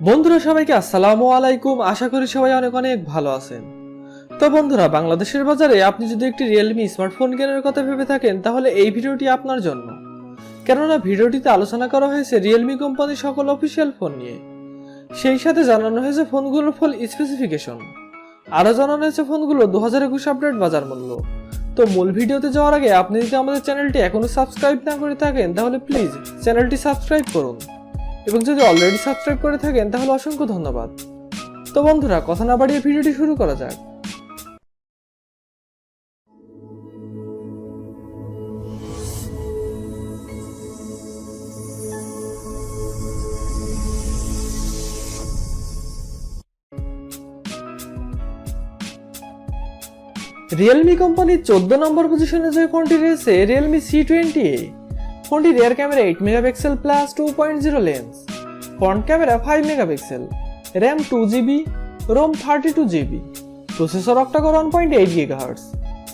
বন্ধুরা সবাইকে আসসালামু আলাইকুম। আশা করি সবাই অনেক অনেক ভালো আছেন। তো বন্ধুরা, বাংলাদেশের বাজারে আপনি যদি একটি রিয়েলমি স্মার্টফোন কেনার কথা ভেবে থাকেন তাহলে এই ভিডিওটি আপনার জন্য। কেননা ভিডিওটিতে আলোচনা করা হয়েছে রিয়েলমি কোম্পানির সকল অফিসিয়াল ফোন নিয়ে, সেই সাথে জানানো হয়েছে ফোনগুলোর ফুল স্পেসিফিকেশন, আরও জানানো হয়েছে ফোনগুলো 2021 আপডেট বাজার মূল্য। তো মূল ভিডিওতে যাওয়ার আগে আপনি যদি আমাদের চ্যানেলটি এখনো সাবস্ক্রাইব না করে থাকেন তাহলে প্লিজ চ্যানেলটি সাবস্ক্রাইব করুন, এবং যদি অলরেডি সাবস্ক্রাইব করে থাকেন তাহলে অসংখ্য ধন্যবাদ। তো বন্ধুরা, কথা না বাড়িয়ে ভিডিওটি শুরু করা যাক। রিয়েলমি কোম্পানির 14 নম্বর পজিশনে যে ফোনটি রয়েছে রিয়েলমি C20A। ফোনটি rear camera 8 megapixel plus 2.0 lens, front camera 5 megapixel, RAM 2GB, ROM 32GB, processor octacore 1.8 GHz,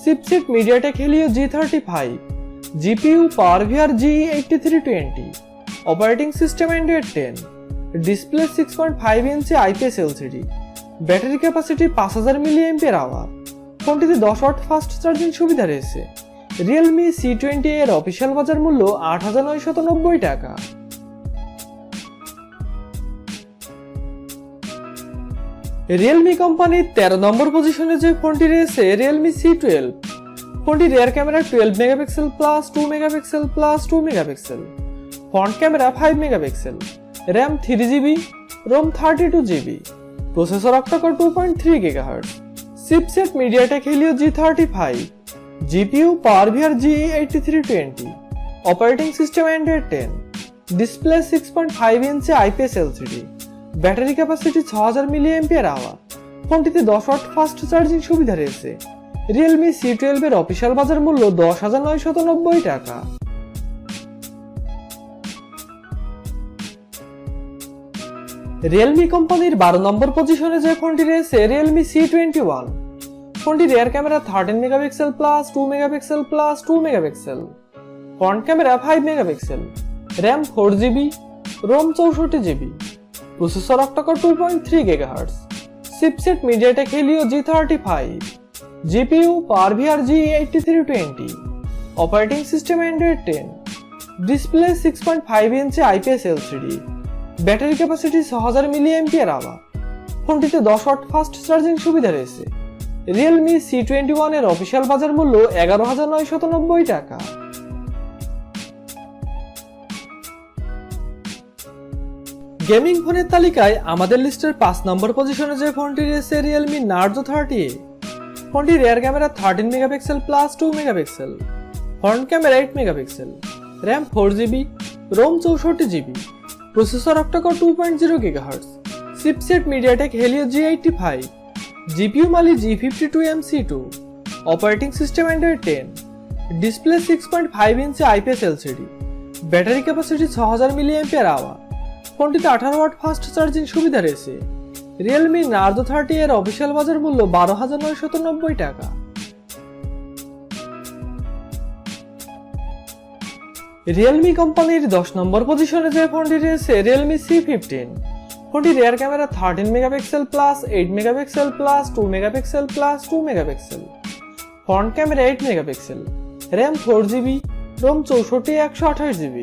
chipset MediaTek Helio G35, GPU PowerVR GE8320, operating system Android 10, display 6.5 inch IPS LCD, battery capacity 5000 mAh। ফোনটিতে 10 watt fast charging সুবিধা রয়েছে। Realme C20A এর official বাজার মূল্য 8,990 টাকা। Realme কোম্পানির 13 নম্বর পজিশনে যে ফোনটি রয়েছে রিয়েলমি C12। ফোনটি rear camera 12 megapixel plus 2 megapixel plus 2 megapixel, front camera 5 megapixel, RAM 3GB, ROM 32GB, processor octacore 2.3 GHz, chipset MediaTek Helio G35, GPU PowerVR GE8320, operating system Android 10, display 6.5 inch IPS LCD, battery capacity 6000 mAh। ফোনটিতে 10 watt fast charging সুবিধা রয়েছে। Realme C12 এর official বাজার মূল্য 10,990 টাকা। Realme কোম্পানির 12 নম্বর পজিশনে যে ফোনটি রয়েছে রিয়েলমি C21। ফোনটি rear camera 13 megapixel plus 2 megapixel plus 2 megapixel, front camera 5 megapixel, RAM 4GB, ROM 64GB, processor octacore 2.3 GHz, chipset MediaTek Helio G35, GPU PowerVR GE8320, operating system Android 10, display 6.5 inch IPS LCD, battery capacity 6000 mAh। ফোনটিতে 10 watt fast charging সুবিধা রয়েছে। Realme C21 এর official বাজার মূল্য 11,990 টাকা। Gaming ফোনের তালিকায় আমাদের লিস্টের 5 নম্বর পজিশনে যে ফোনটি রয়েছে রিয়েলমি নার্জো 30A। ফোনটি rear camera 13 megapixel plus 2 megapixel, front camera 8 megapixel, RAM 4GB, ROM 64GB, processor octacore 2.0 GHz, chipset MediaTek Helio G85, GPU Mali G52MC2, operating system Android 10, display 6.5 inch IPS LCD, battery capacity 6000 mAh। ফোনটিতে 18 watt fast charging সুবিধা রয়েছে। Realme Narzo 30 এর official বাজার মূল্য 12,990 টাকা। Realme কোম্পানির 10 নম্বর পজিশনে যে ফোনটি রয়েছে রিয়েলমি C15। ফোনটি rear camera 13 megapixel plus 8 megapixel plus 2 megapixel plus 2 megapixel, front camera 8 megapixel, RAM 4GB, ROM 64/128GB,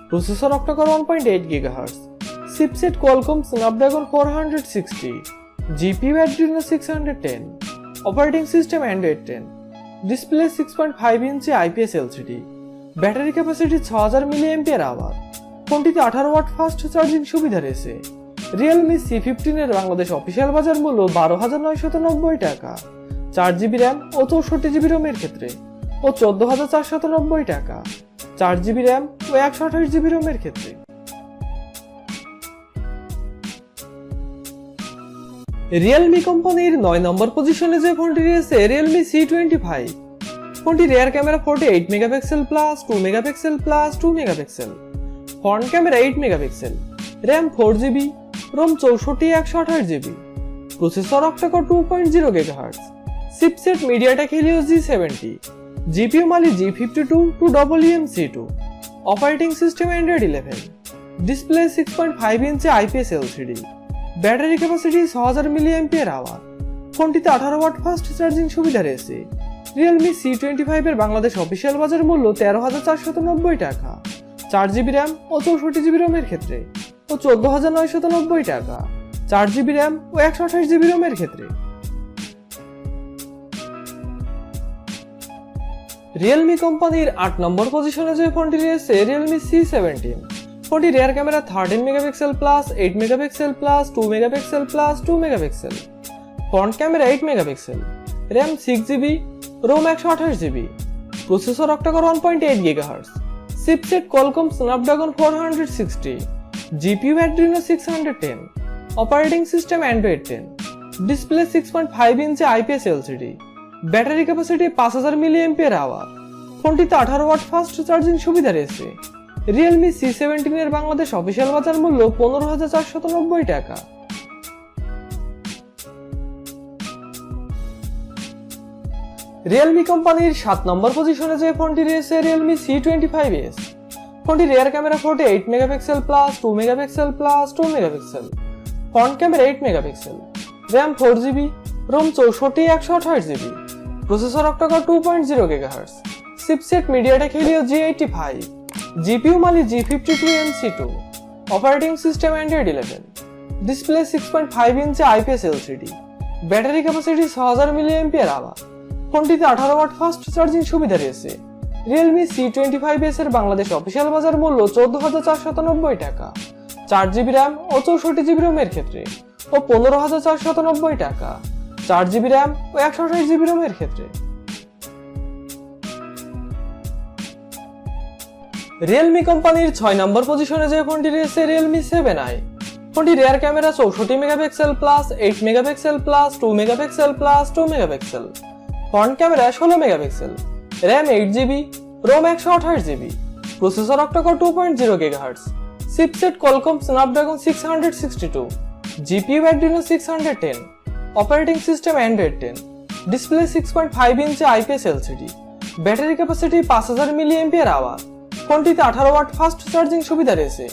processor octacore 1.8 GHz, chipset Qualcomm Snapdragon 460, GPU Adreno 610, operating system Android 10, display 6.5 inch IPS LCD, battery capacity 6000 mAh। ফোনটিতে 18 watt fast charging সুবিধা রয়েছে। Realme C15 এর Bangladesh official বাজার মূল্য 12,990 টাকা 4GB RAM ও 64GB রোমের ক্ষেত্রে, ও 14,490 টাকা 4GB র্যাম ও 128GB রোমের ক্ষেত্রে। রিয়েলমি কোম্পানির 9 নম্বর পজিশনে যে ফোনটি রয়েছে রিয়েলমি C25। ফোনটি rear camera 48 megapixel plus 2 megapixel plus 2 megapixel, front camera 8 megapixel, RAM 4GB, ROM 64/128GB, processor octacore 2.0 GHz, chipset MediaTek Helio G70, GPU Mali G52-2EMC2, operating system Android 11, display 6.5 inch IPS LCD, battery capacity 6000 mAh। ফোনটিতে 18 watt fast charging সুবিধা রয়েছে। Realme C25 এর Bangladesh official বাজার মূল্য 13,490 টাকা, 4GB RAM ও 64GB রোমের ক্ষেত্রে, ও 14,990 টাকা, 4GB র্যাম ও 128GB রোমের ক্ষেত্রে। রিয়েলমি কোম্পানির 8 নম্বর পজিশনে যে ফোনটি রয়েছে রিয়েলমি C17। ফোনটি rear camera 13 megapixel plus 8 megapixel plus 2 megapixel plus 2 megapixel, front camera 8 megapixel, RAM 6GB, ROM 128GB, processor octacore 1.8 GHz, chipset Qualcomm Snapdragon 460, GPU Adreno 610, operating system Android 10, display 6.5 inch IPS LCD, battery capacity 5000 mAh। ফোনটিতে 18 watt fast charging সুবিধা রয়েছে। Realme C17 এর Bangladesh official বাজার মূল্য 15,490 টাকা। Realme কোম্পানির 7 নম্বর পজিশনে যে ফোনটি রয়েছে রিয়েলমি C25s। ফোনটি rear camera 48 megapixel plus 2 megapixel plus 2 megapixel, front camera 8 megapixel, RAM 4GB, ROM 64 128GB, processor octacore 2.0 GHz, chipset MediaTek Helio G85, GPU Mali G52MC2, operating system Android 11, display 6.5 inch IPS LCD, battery capacity 6000 mAh। ফোনটিতে 18 watt fast charging সুবিধা রয়েছে। Realme C25s এর Bangladesh official বাজার মূল্য 14,490 টাকা, 4GB RAM ও 64GB রোমের ক্ষেত্রে, ও 15,490 টাকা, 4GB র্যাম ও 128GB রোমের ক্ষেত্রে। রিয়েলমি কোম্পানির 6 নম্বর পজিশনে যে ফোনটি রয়েছে রিয়েলমি 7i। ফোনটি rear camera 64 megapixel plus 8 megapixel plus 2 megapixel plus 2 megapixel, front camera 16 megapixel, RAM 8GB, ROM 128GB, processor octacore 2.0 GHz, chipset Qualcomm Snapdragon 662, GPU Adreno 610, operating system Android 10, display 6.5 inch IPS LCD, battery capacity 5000 mAh। ফোনটিতে 18 watt fast charging সুবিধা রয়েছে।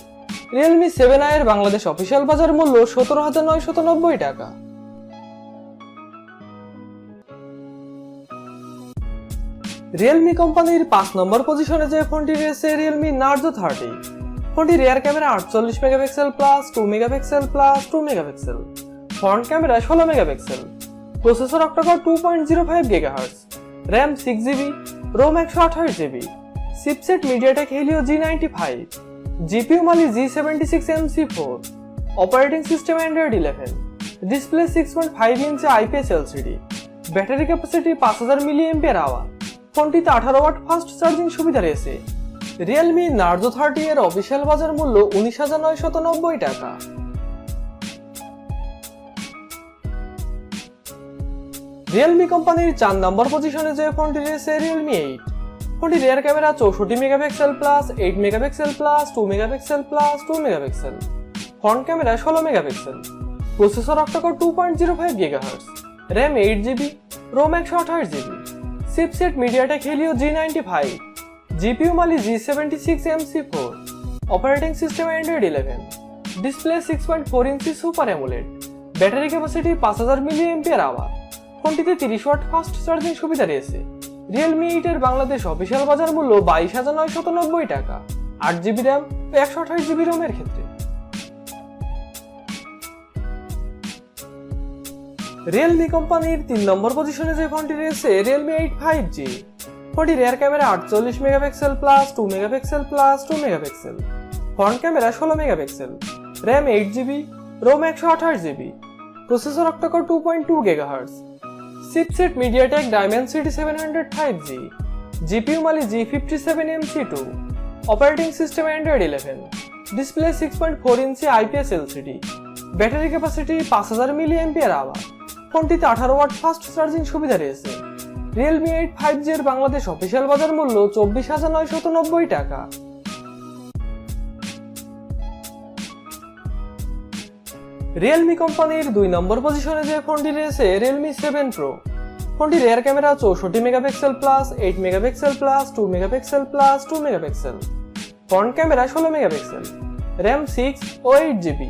Realme 7i এর Bangladesh official বাজার মূল্য 17,990 টাকা। Realme কোম্পানির 5 নম্বর পজিশনে যে ফোনটি রয়েছে রিয়েলমি নার্জো 30। ফোনটি rear camera 48 megapixel plus 2 megapixel plus 2 megapixel, front camera 16 megapixel, processor octacore 2.05 GHz, RAM 6GB, ROM 128GB, chipset MediaTek Helio G95, GPU Mali G76MC4, operating system Android 11, display 6.5 inch IPS LCD, battery capacity 5000 mAh। ফোনটিতে 18 watt fast charging সুবিধা রয়েছে। Realme Narzo 30 এর official বাজার মূল্য 19,990 টাকা। Realme কোম্পানির 4 নম্বর পজিশনে যে ফোনটি রয়েছে রিয়েলমি 8। ফোনটি rear camera 64 megapixel plus 8 megapixel plus 2 megapixel plus 2 megapixel, front camera 16 megapixel, processor octacore 2.05 GHz, RAM 8GB, ROM 128GB, chipset MediaTek Helio G95, GPU Mali G76MC4, operating system Android 11, display 6.4 inch super AMOLED, battery capacity 5000 mAh। ফোনটিতে 30 watt fast charging সুবিধা রয়েছে। Realme 8 এর Bangladesh official বাজার মূল্য 22,990 টাকা, 8GB RAM ও 128GB রোমের ক্ষেত্রে। Realme কোম্পানির 3 নম্বর পজিশনে যে ফোনটি রয়েছে রিয়েলমি 8 5G। ফোনটি rear camera 48 megapixel plus 2 megapixel plus 2 megapixel, front camera 16 megapixel, RAM 8GB, ROM 128GB, processor octacore 2.2 GHz, chipset MediaTek Dimensity 700 5G, GPU Mali G57MC2, operating system Android 11, display 6.4 inch IPS LCD, battery capacity 5000 mAh। ফোনটিতে 18 watt fast charging সুবিধা রয়েছে। Realme 8 5G এর Bangladesh official বাজার মূল্য 24,990 টাকা। Realme কোম্পানির 2 নম্বর পজিশনে যে ফোনটি রয়েছে রিয়েলমি 7 Pro। ফোনটি rear camera 64 megapixel plus 8 megapixel plus 2 megapixel plus 2 megapixel, front camera 16 megapixel, RAM 6 ও 8GB,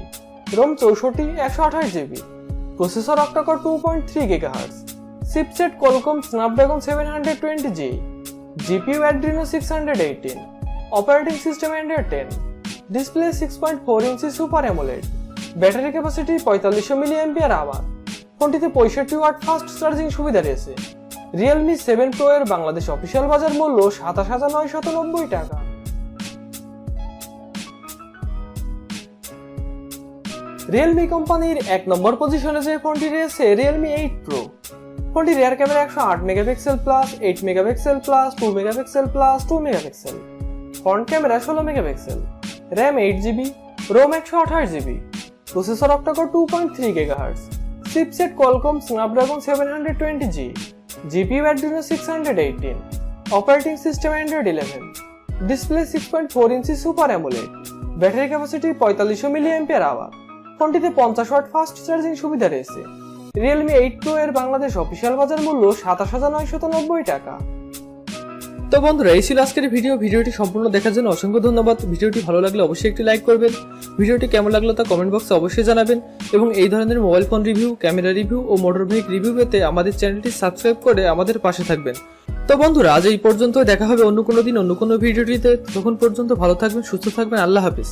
ROM 64 128GB, processor octacore 2.3 GHz, chipset Qualcomm Snapdragon 720G, GPU Adreno 618, operating system Android 10, display 6.4 inch super AMOLED, battery capacity 4500 mAh। ফোনটিতে 65 watt fast charging সুবিধা রয়েছে। Realme 7 Pro এর Bangladesh official বাজার মূল্য 27,990 টাকা। Realme কোম্পানির 1 নম্বর পজিশনে যে ফোনটি রয়েছে রিয়েলমি 8 Pro। ফোনটি rear camera 108 megapixel plus 8 megapixel plus 2 megapixel plus 2 megapixel, front camera 16 megapixel, RAM 8GB, ROM 128GB, processor octacore 2.3 GHz, chipset Qualcomm Snapdragon 720G, GPU Adreno 618, operating system Android 11, display 6.4 inch super AMOLED, battery capacity 4500 mAh। ফোনটিতে 50 watt fast charging সুবিধা রয়েছে। Realme 8 Pro এর Bangladesh official বাজার মূল্য 27,990 টাকা। তো বন্ধুরা, এই ছিল আজকের ভিডিওটি সম্পূর্ণ দেখার জন্য অসংখ্য ধন্যবাদ। ভিডিওটি ভালো লাগলে অবশ্যই একটি লাইক করবেন। ভিডিওটি কেমন লাগলো তা কমেন্ট বক্সে অবশ্যই জানাবেন এবং এই ধরনের mobile phone review, camera review ও মোটর বাইক রিভিউ পেতে আমাদের চ্যানেলটি সাবস্ক্রাইব করে আমাদের পাশে থাকবেন। তো বন্ধুরা, আজ এই পর্যন্ত, দেখা হবে অন্য কোনো দিন অন্য কোনো ভিডিওটিতে। তখন পর্যন্ত ভালো থাকবেন, সুস্থ থাকবেন। আল্লাহ হাফেজ।